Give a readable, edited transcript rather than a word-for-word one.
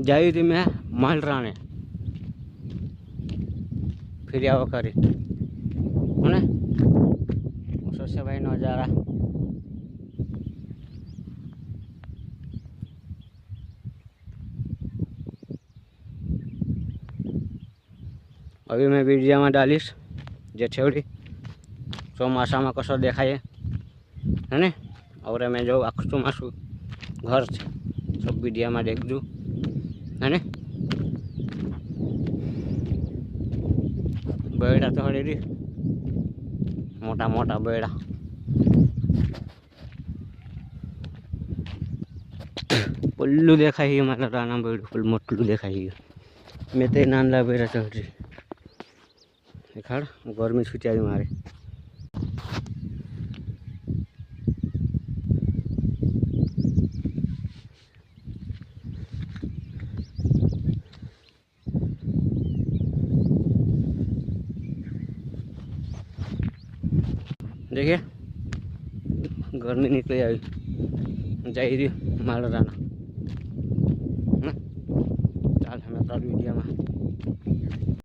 जाई थी मैं मालराने फिर आओ करी है सोचे भाई नजारा अभी मैं वीडियो में डालीश जेठेवड़ी ચોમાસા में कसो देखाए है ने और मैं जो आखु ચોમાસું घर है सब वीडियो में देखजू है ने बेड़ा तो हड़ी रही मोटा मोटा बेड़ा पुल्लू देखाई मारा राना बेड़ू फुल मोटलू देखाई मैं तो नानला बेड़ा चढ़ रही देखाड़ गर्मी छूटी आई मारे देखिए गर्मी निकली आई जा रही मालराना